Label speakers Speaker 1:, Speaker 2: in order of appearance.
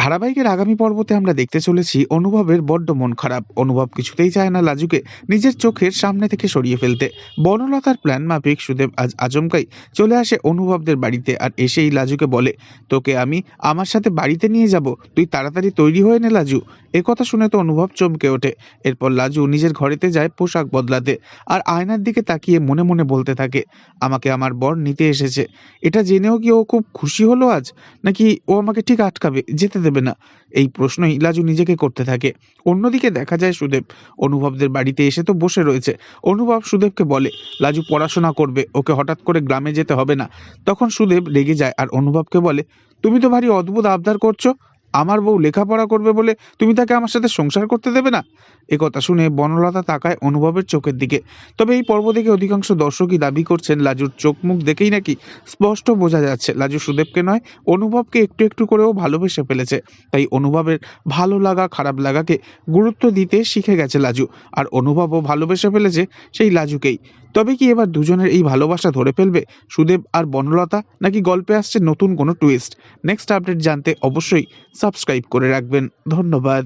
Speaker 1: ধারাবাহিকের আগামী পর্বতে আমরা দেখতে চলেছি অনুভবের বড্ড মন খারাপ। অনুভব কিছুতেই চায় না লাজুকে নিজের চোখের সামনে থেকে সরিয়ে ফেলতে। বনলতার প্ল্যান মাফিক সুদেব আজ আচমকাই চলে আসে অনুভবদের বাড়িতে আর এসেই লাজুকে বলে, তোকে আমি আমার সাথে বাড়িতে নিয়ে যাব, তুই তাড়াতাড়ি তৈরি হয়ে নে লাজু। এ কথা শুনে তো অনুভব চমকে ওঠে। এরপর লাজু নিজের ঘরেতে যায় পোশাক বদলাতে আর আয়নার দিকে তাকিয়ে মনে মনে বলতে থাকে, আমাকে আমার বর নিতে এসেছে। এটা জেনেও কি ও খুব খুশি হলো আজ, নাকি ও আমাকে ঠিক আটকাবে, যেতে দেবে না? এই প্রশ্নই লাজু নিজেকে করতে থাকে। অন্যদিকে দেখা যায় সুদেব অনুভবদের বাড়িতে এসে তো বসে রয়েছে। অনুভব সুদেবকে বলে লাজু পড়াশোনা করবে, ওকে হঠাৎ করে গ্রামে যেতে হবে না। তখন সুদেব রেগে যায় আর অনুভবকে বলে, তুমি তো ভারী অদ্ভুত আবদার করছো। আমার বউ লেখাপড়া করবে বলে তুমি তাকে আমার সাথে সংসার করতে দেবে না? একথা শুনে বনলতা তাকায় অনুভবের চোখের দিকে। তবে এই পর্ব থেকে অধিকাংশ দর্শকই দাবি করছেন লাজুর চোখ মুখ দেখেই নাকি স্পষ্ট বোঝা যাচ্ছে লাজু সুদেবকে নয়, অনুভবকে একটু একটু করেও ভালোবেসে ফেলেছে। তাই অনুভবের ভালো লাগা খারাপ লাগাকে গুরুত্ব দিতে শিখে গেছে লাজু। আর অনুভবও ভালোবেসে ফেলেছে সেই লাজুকেই। তবে কি এবার দুজনের এই ভালোবাসা ধরে ফেলবে সুদেব আর বনলতা, নাকি গল্পে আসছে নতুন কোনো টুইস্ট? নেক্সট আপডেট জানতে অবশ্যই সাবস্ক্রাইব করে রাখবেন। ধন্যবাদ।